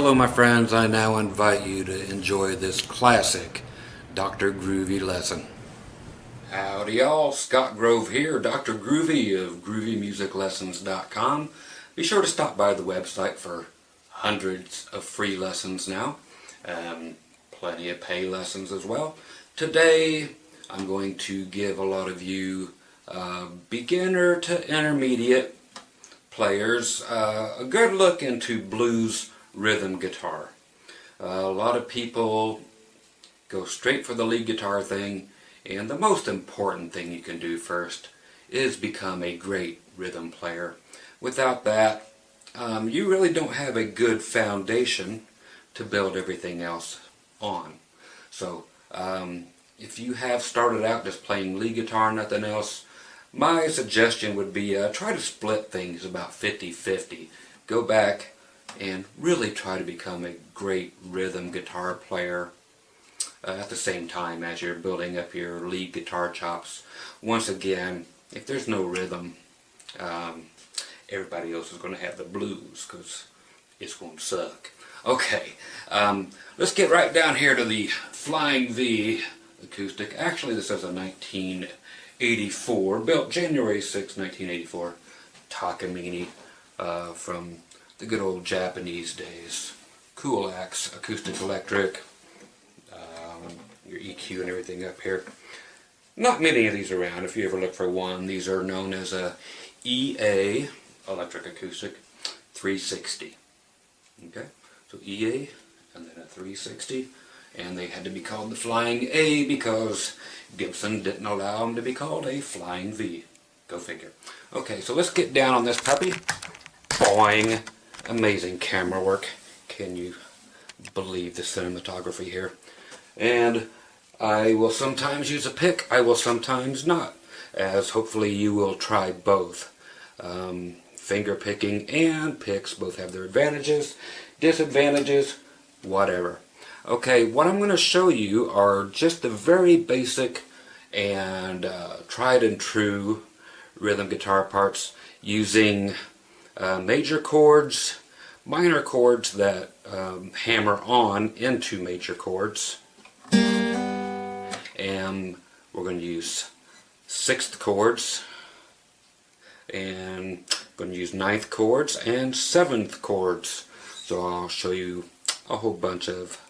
Hello my friends, I now invite you to enjoy this classic Dr. Groovy lesson. Howdy y'all, Scott Grove here, Dr. Groovy of GroovyMusicLessons.com. Be sure to stop by the website for hundreds of free lessons now, plenty of pay lessons as well. Today I'm going to give a lot of you beginner to intermediate players a good look into blues rhythm guitar. A lot of people go straight for the lead guitar thing, and the most important thing you can do first is become a great rhythm player. Without that, you really don't have a good foundation to build everything else on. So if you have started out just playing lead guitar and nothing else, my suggestion would be try to split things about 50-50. Go back and really try to become a great rhythm guitar player at the same time as you're building up your lead guitar chops. Once again, if there's no rhythm, everybody else is going to have the blues because it's going to suck. Okay, let's get right down here to the Flying V acoustic. Actually, this is a 1984, built January 6, 1984, Takamine from the good old Japanese days. Cool axe, acoustic electric, your EQ and everything up here. Not many of these around. If you ever look for one, these are known as a EA, electric acoustic, 360. Okay, so EA and then a 360. And they had to be called the Flying A because Gibson didn't allow them to be called a Flying V. Go figure. Okay, so let's get down on this puppy. Boing. Amazing camera work. Can you believe the cinematography here? And I will sometimes use a pick, I will sometimes not, as hopefully you will try both. Finger picking and picks both have their advantages, disadvantages, whatever. Okay, what I'm going to show you are just the very basic and tried and true rhythm guitar parts using major chords, minor chords that hammer on into major chords, and we're going to use sixth chords, and going to use ninth chords and seventh chords. So I'll show you a whole bunch of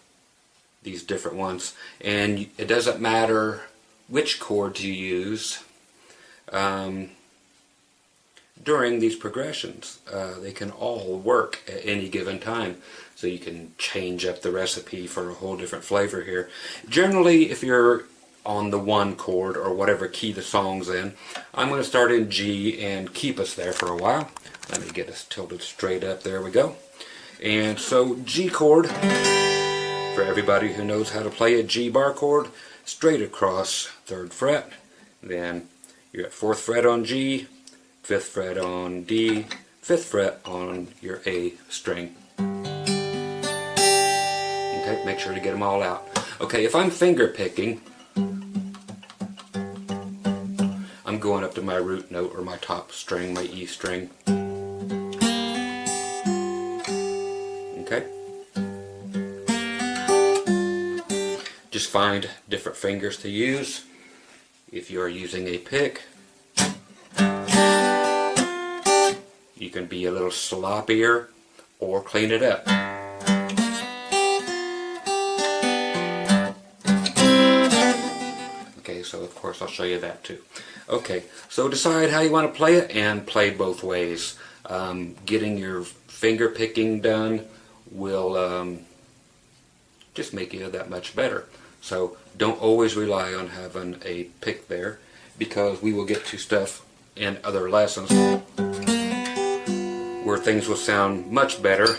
these different ones, and it doesn't matter which chords you use during these progressions. They can all work at any given time, so you can change up the recipe for a whole different flavor here. Generally, if you're on the one chord or whatever key the song's in, I'm going to start in G and keep us there for a while. Let me get us tilted straight up. There we go. And so G chord, for everybody who knows how to play a G bar chord, straight across 3rd fret. Then you're at 4th fret on G, 5th fret on D, 5th fret on your A string. Okay, make sure to get them all out. Okay, if I'm finger picking, I'm going up to my root note or my top string, my E string. Okay? Just find different fingers to use. If you are using a pick, you can be a little sloppier or clean it up. Okay, so of course I'll show you that too. Okay, so decide how you want to play it and play both ways. Getting your finger picking done will just make you that much better. So don't always rely on having a pick there, because we will get to stuff in other lessons where things will sound much better,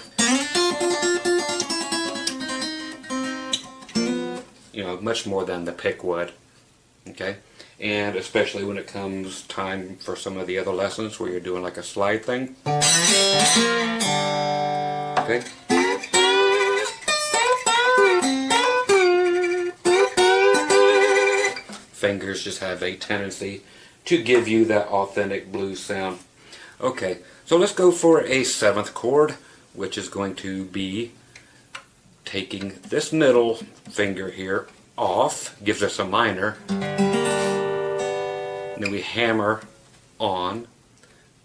you know, much more than the pick would. Okay, and especially when it comes time for some of the other lessons where you're doing like a slide thing. Okay. Fingers just have a tendency to give you that authentic blues sound. Okay, so let's go for a 7th chord, which is going to be taking this middle finger here off gives us a minor. And then we hammer on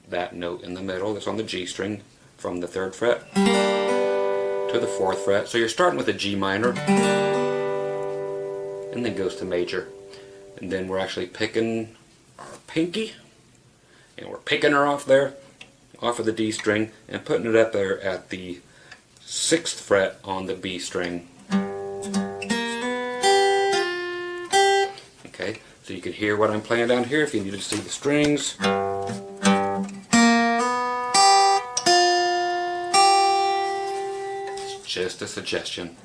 that note in the middle that's on the G string from the 3rd fret to the 4th fret. So you're starting with a G minor and then goes to major. And then we're actually picking our pinky and we're picking her off there, off of the D string, and putting it up there at the 6th fret on the B string. Okay, so you can hear what I'm playing down here if you need to see the strings. It's just a suggestion.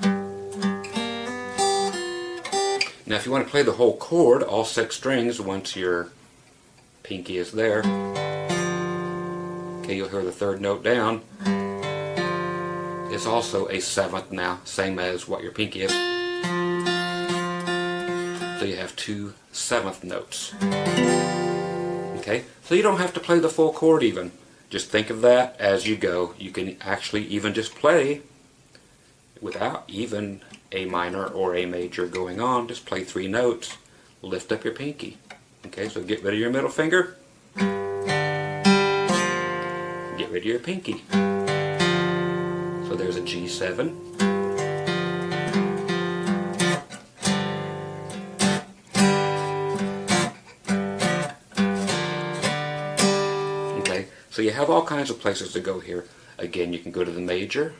Now if you want to play the whole chord, all 6 strings, once your pinky is there, okay, you'll hear the 3rd note down. It's also a 7th now, same as what your pinky is. So you have 2 7th notes. Okay, so you don't have to play the full chord even. Just think of that as you go. You can actually even just play without even a minor or a major going on. Just play 3 notes, lift up your pinky. Okay, so get rid of your middle finger, get rid of your pinky. So there's a G7. Okay, so you have all kinds of places to go here. Again, you can go to the major.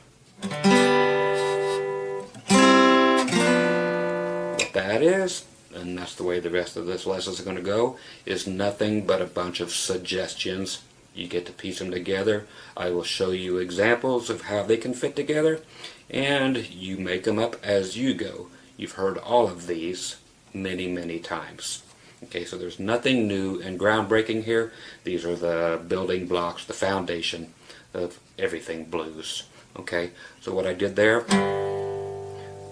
What that is, and that's the way the rest of this lesson is going to go, is nothing but a bunch of suggestions. You get to piece them together. I will show you examples of how they can fit together, and you make them up as you go. You've heard all of these many, many times. Okay, so there's nothing new and groundbreaking here. These are the building blocks, the foundation of everything blues. Okay, so what I did there,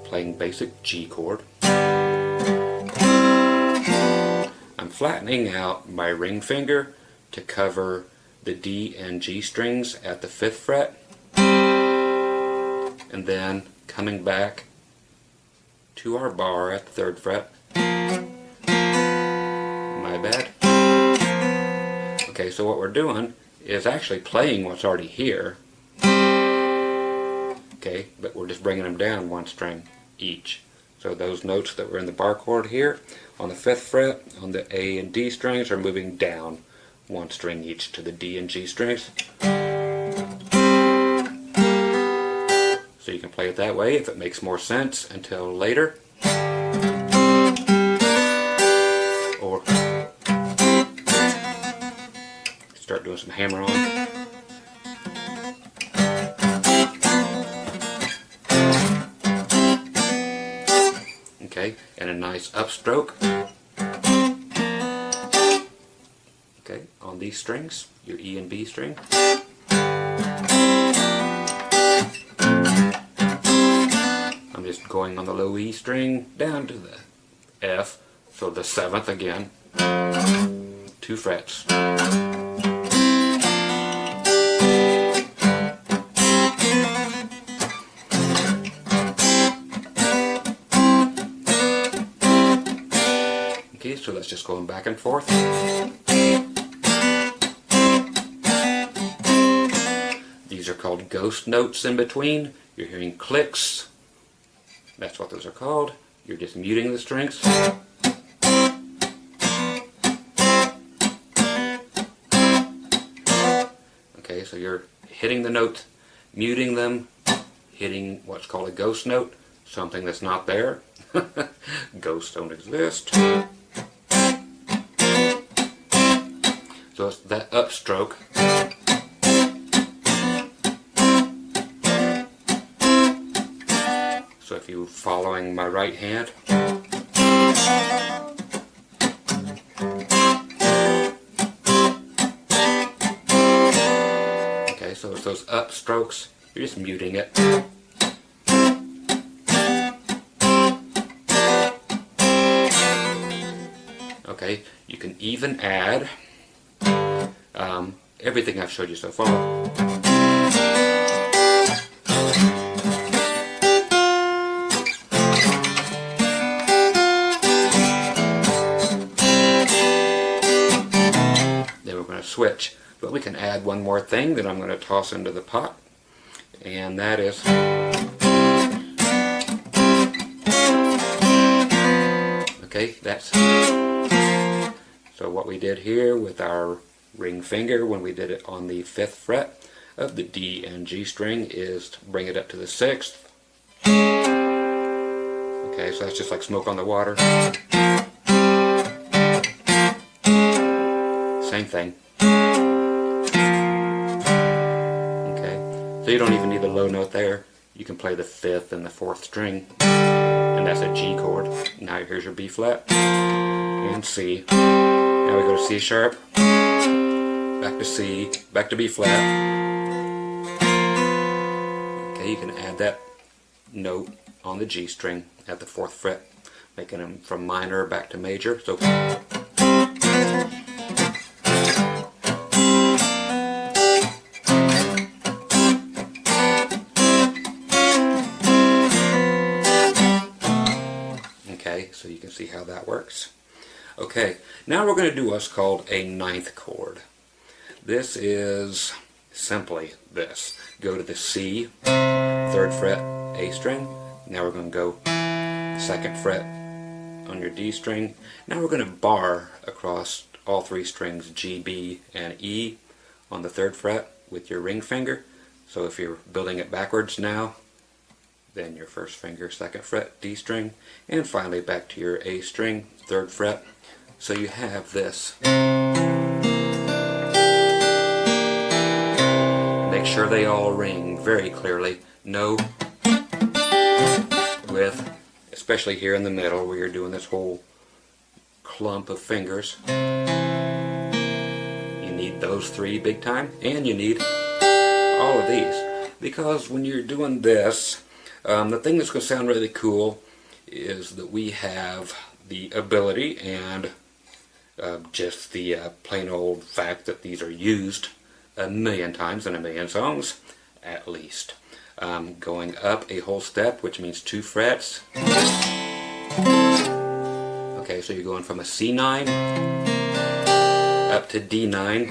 playing basic G chord. I'm flattening out my ring finger to cover the D and G strings at the 5th fret, and then coming back to our bar at the 3rd fret. My bad. Okay, so what we're doing is actually playing what's already here. Okay, but we're just bringing them down 1 string each. So those notes that were in the bar chord here on the 5th fret on the A and D strings are moving down 1 string each to the D and G strings. So you can play it that way if it makes more sense until later. Or start doing some hammer on. Okay, and a nice upstroke. Okay, on these strings, your E and B string. I'm just going on the low E string down to the F, so the 7th again, 2 frets. Okay, so that's just going back and forth. These are called ghost notes in between. You're hearing clicks. That's what those are called. You're just muting the strings. Okay, so you're hitting the note, muting them, hitting what's called a ghost note, something that's not there. Ghosts don't exist. So it's that upstroke. So if you're following my right hand, okay, so it's those upstrokes, you're just muting it. Okay, you can even add everything I've showed you so far. But we can add one more thing that I'm going to toss into the pot, and that is okay, that's so what we did here with our ring finger when we did it on the 5th fret of the D and G string is to bring it up to the 6th. Okay, so that's just like smoke on the water. Same thing. Okay, so you don't even need the low note there. You can play the 5th and the 4th string, and that's a G chord. Now here's your B flat and C. Now we go to C sharp, back to C, back to B flat. Okay, you can add that note on the G string at the 4th fret, making them from minor back to major. So okay, so you can see how that works. Okay, now we're going to do what's called a 9th chord. This is simply this. Go to the C, 3rd fret, A string. Now we're going to go 2nd fret on your D string. Now we're going to bar across all 3 strings, G, B, and E on the 3rd fret with your ring finger. So if you're building it backwards now, then your 1st finger, 2nd fret, D string, and finally back to your A string, 3rd fret. So you have this. Make sure they all ring very clearly. No with, especially here in the middle where you're doing this whole clump of fingers. You need those 3 big time, and you need all of these. Because when you're doing this, the thing that's going to sound really cool is that we have the ability and just the plain old fact that these are used a million times in a million songs, at least. Going up a whole step, which means 2 frets. Okay, so you're going from a C9 up to D9.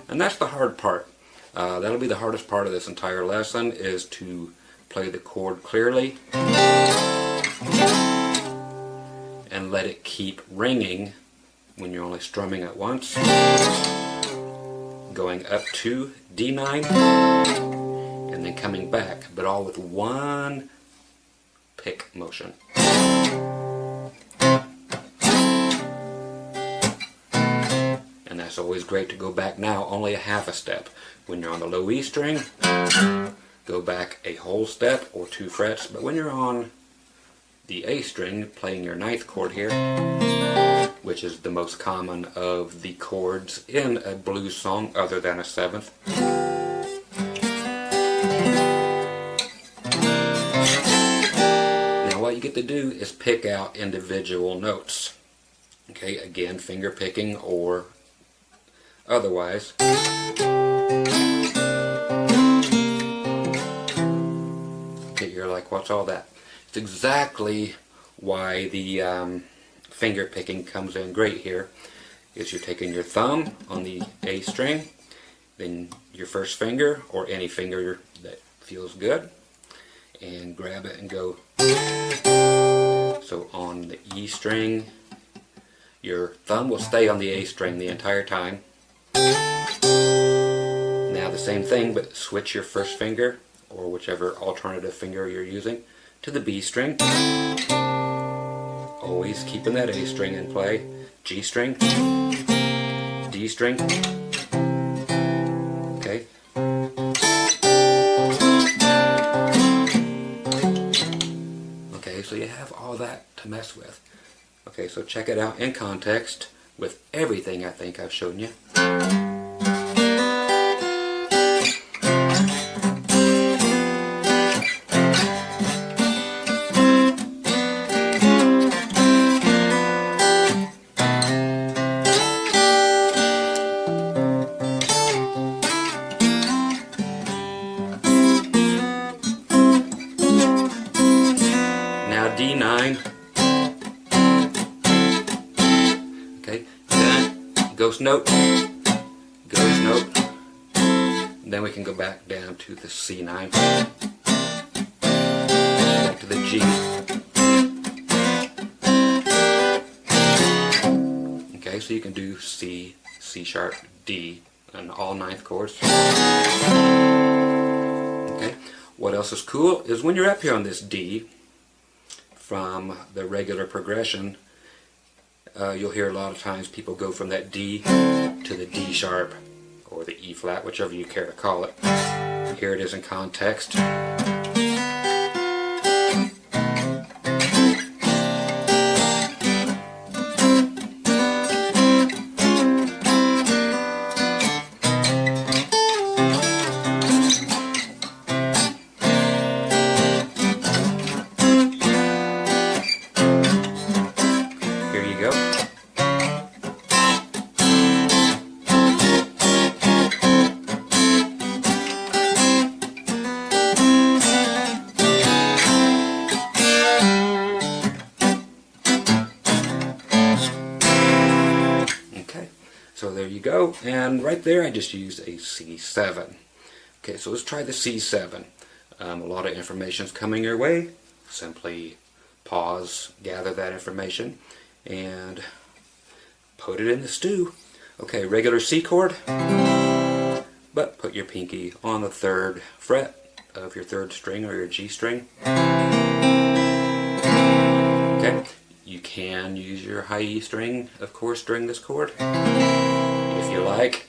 And that's the hard part. That'll be the hardest part of this entire lesson, is to play the chord clearly and let it keep ringing when you're only strumming at once. Going up to D9 and then coming back, but all with one pick motion. And that's always great to go back now only a half a step. When you're on the low E string, go back a whole step or 2 frets, but when you're on the A string, playing your 9th chord here, which is the most common of the chords in a blues song other than a 7th. Now what you get to do is pick out individual notes. Okay, again, finger picking or otherwise. Okay, you're like, what's all that? It's exactly why the finger picking comes in great here. Is you're taking your thumb on the A string, then your 1st finger or any finger that feels good, and grab it and go. So on the E string, your thumb will stay on the A string the entire time. Now the same thing, but switch your 1st finger or whichever alternative finger you're using to the B string. Always keeping that A string in play. G string, D string. Okay. Okay, so you have all that to mess with. Okay, so check it out in context with everything I think I've shown you. D9. Okay, then go note, ghost note. Then we can go back down to the C9, back to the G. Okay, so you can do C, C sharp, D, and all ninth chords. Okay, what else is cool is when you're up here on this D, from the regular progression, you'll hear a lot of times people go from that D to the D sharp or the E flat, whichever you care to call it. Here it is in context. Here you go. So there you go, and right there I just used a C7. Okay, so let's try the C7. A lot of information is coming your way. Simply pause, gather that information, and put it in the stew. Okay, regular C chord, but put your pinky on the 3rd fret of your 3rd string or your G string. Okay, you can use your high E string, of course, during this chord, if you like.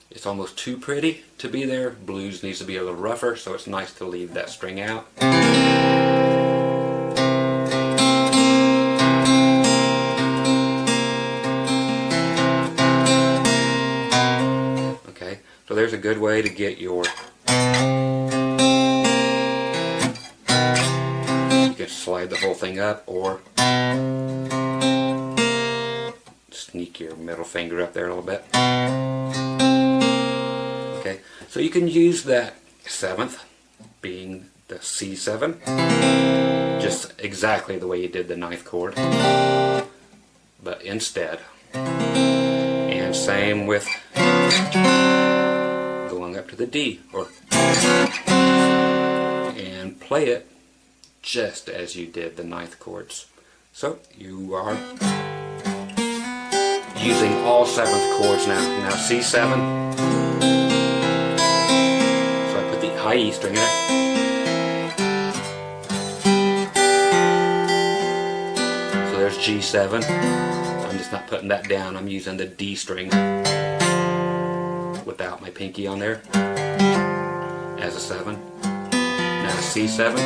It's almost too pretty to be there. Blues needs to be a little rougher, so it's nice to leave that string out. Okay, so there's a good way to get your... You can slide the whole thing up, or sneak your middle finger up there a little bit. Okay, so you can use that 7th being the C7, just exactly the way you did the 9th chord, but instead. And same with going up to the D, or and play it just as you did the 9th chords. So you are using all 7th chords now. Now C7. So I put the high E string in it. So there's G7. I'm just not putting that down. I'm using the D string without my pinky on there as a 7. Now C7.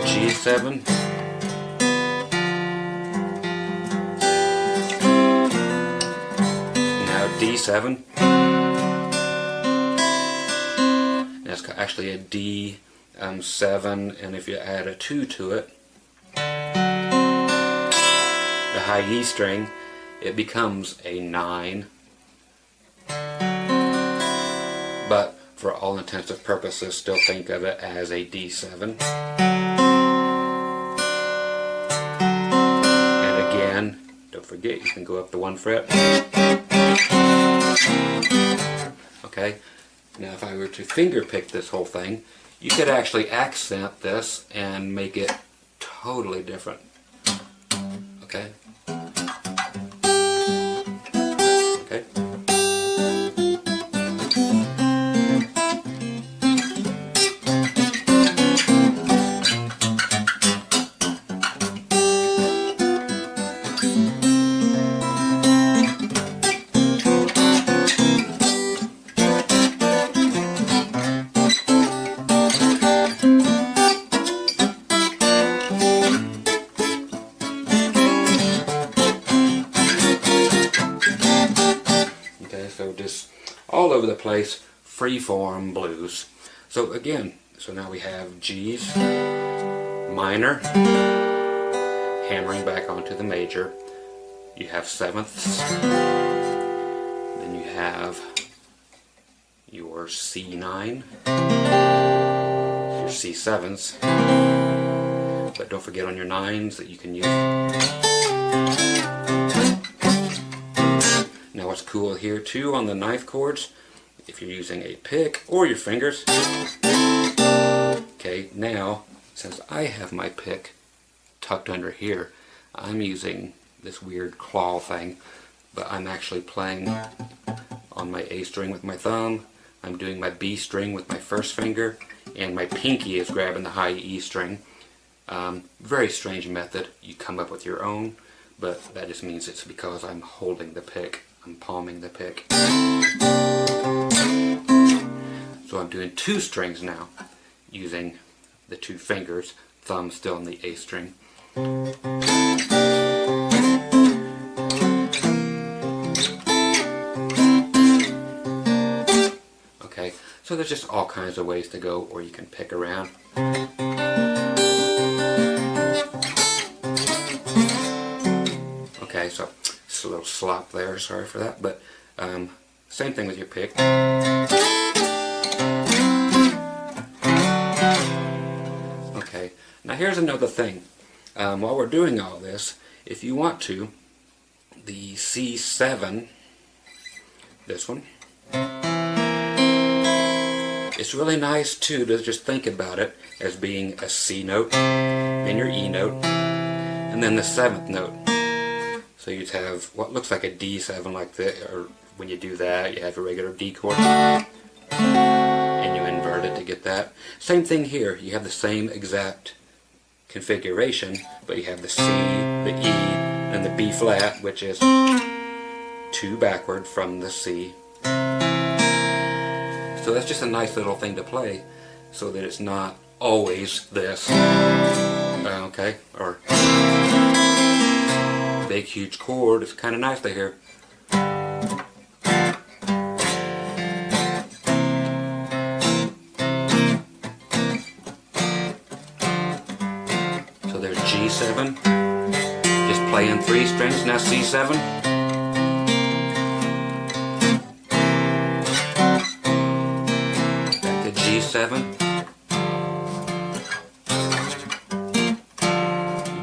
G7. Now D7. That's actually a D7, and if you add a 2 to it, the high E string, it becomes a 9. But for all intents and purposes, still think of it as a D7. Again, don't forget you can go up to 1 fret. Okay, now if I were to finger pick this whole thing, you could actually accent this and make it totally different. Okay? Okay? So just all over the place, free-form blues. So again, so now we have G's, minor, hammering back onto the major. You have 7ths, then you have your C9, your C7s, but don't forget on your 9s that you can use. Now what's cool here too on the 9th chords, if you're using a pick or your fingers, okay, now since I have my pick tucked under here, I'm using this weird claw thing, but I'm actually playing on my A string with my thumb, I'm doing my B string with my first finger, and my pinky is grabbing the high E string. Very strange method. You come up with your own, but that just means it's because I'm holding the pick. I'm palming the pick. So I'm doing 2 strings now, using the 2 fingers, thumb still in the A string. Okay, so there's just all kinds of ways to go, or you can pick around. Okay, so just a little slop there, sorry for that, but same thing with your pick. Okay, now here's another thing. While we're doing all this, if you want to, the C7, this one, it's really nice too to just think about it as being a C note, then your E note, and then the 7th note. So you'd have what looks like a D7 like this, or when you do that, you have a regular D chord, and you invert it to get that. Same thing here, you have the same exact configuration, but you have the C, the E, and the B flat, which is 2 backward from the C. So that's just a nice little thing to play, so that it's not always this, okay, or big huge chord. It's kind of nice to hear. So there's G7, just playing 3 strings, now C7. G7,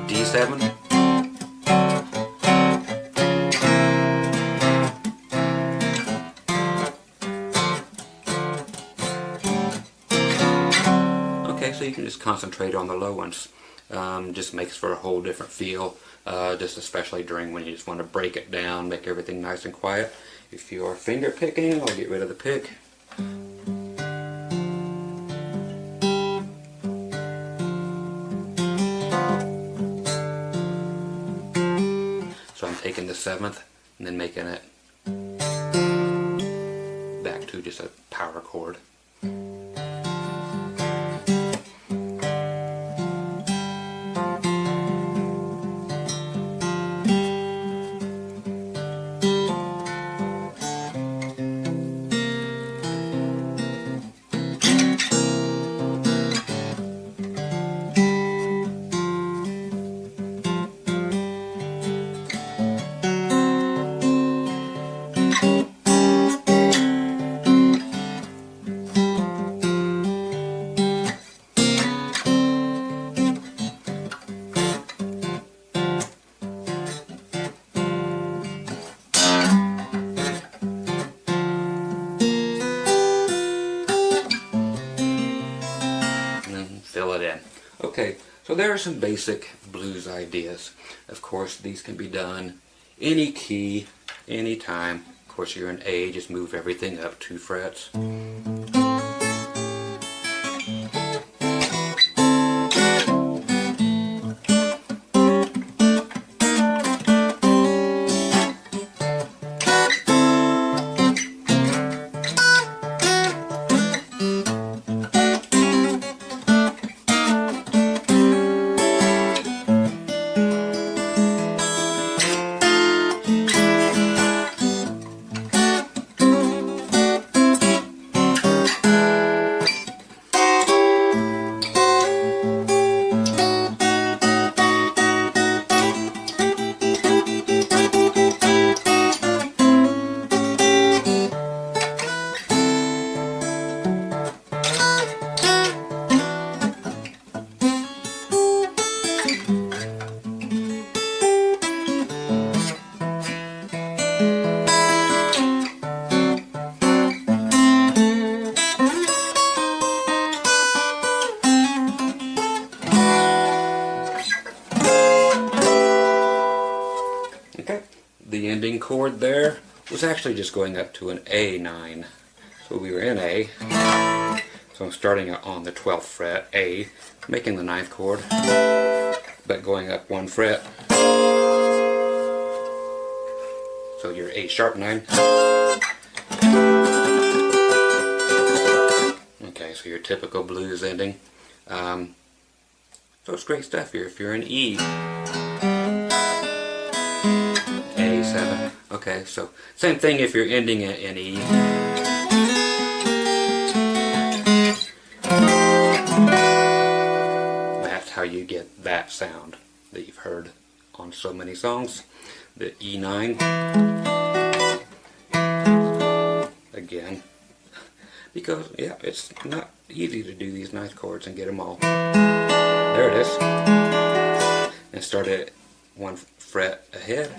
D7, okay, so you can just concentrate on the low ones. Just makes for a whole different feel, just especially during when you just want to break it down, make everything nice and quiet. If you are finger picking, I'll get rid of the pick. So I'm taking the 7th and then making it back to just a power chord. Fill it in. Okay, so there are some basic blues ideas. Of course, these can be done any key, any time. Of course, you're in A, just move everything up 2 frets. Okay, the ending chord there was actually just going up to an A9. So we were in A, so I'm starting on the 12th fret, A, making the 9th chord, but going up 1 fret. So your A sharp 9. Okay, so your typical blues ending. So it's great stuff here. If you're in E, A7. Okay, so same thing if you're ending it in E. That's how you get that sound that you've heard on so many songs. The E9. Again. Because, yeah, it's not easy to do these nice chords and get them all. There it is. And start it 1 fret ahead.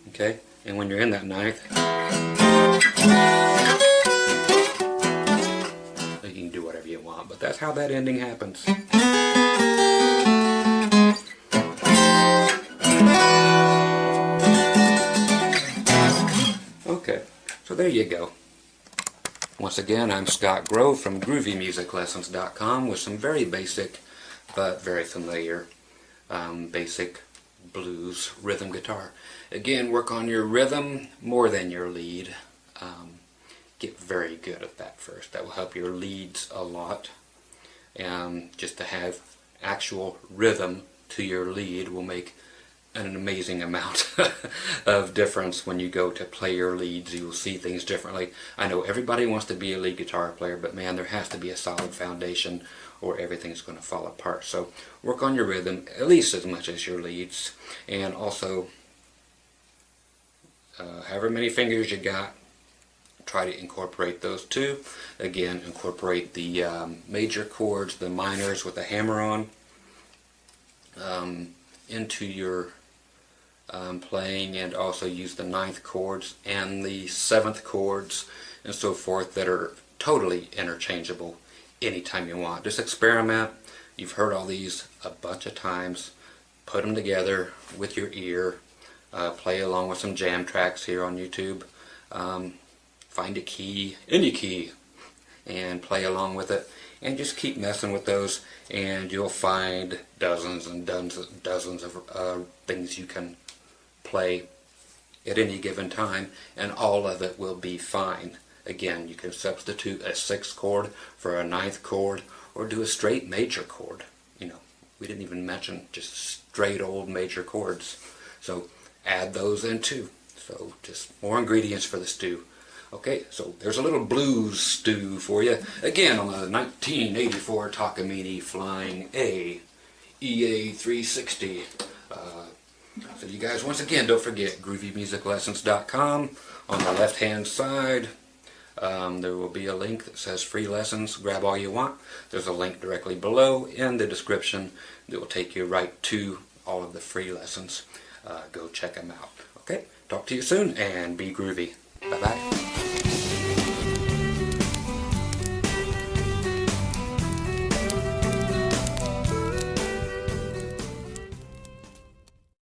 Okay, and when you're in that 9th, you can do whatever you want, but that's how that ending happens. Okay, so there you go. Once again, I'm Scott Grove from GroovyMusicLessons.com with some very basic but very familiar basic blues rhythm guitar. Again, work on your rhythm more than your lead. Get very good at that first. That will help your leads a lot. Just to have actual rhythm to your lead will make an amazing amount of difference when you go to play your leads. You will see things differently. I know everybody wants to be a lead guitar player, but man, there has to be a solid foundation or everything's going to fall apart. So work on your rhythm at least as much as your leads, and also however many fingers you got, try to incorporate those too. Again, incorporate the major chords, the minors with the hammer on, into your playing, and also use the 9th chords and the 7th chords and so forth that are totally interchangeable anytime you want. Just experiment. You've heard all these a bunch of times. Put them together with your ear. Play along with some jam tracks here on YouTube. Find a key, any key, and play along with it. And just keep messing with those, and you'll find dozens and dozens of things you can play at any given time, and all of it will be fine. Again, you can substitute a 6th chord for a 9th chord, or do a straight major chord. You know, we didn't even mention just straight old major chords. So add those in too. So just more ingredients for the stew. Okay, so there's a little blues stew for you. Again, on the 1984 Takamine Flying A EA 360. So you guys, once again, don't forget GroovyMusicLessons.com. On the left-hand side, there will be a link that says free lessons. Grab all you want. There's a link directly below in the description that will take you right to all of the free lessons. Go check them out. Okay, talk to you soon, and be groovy. Bye-bye.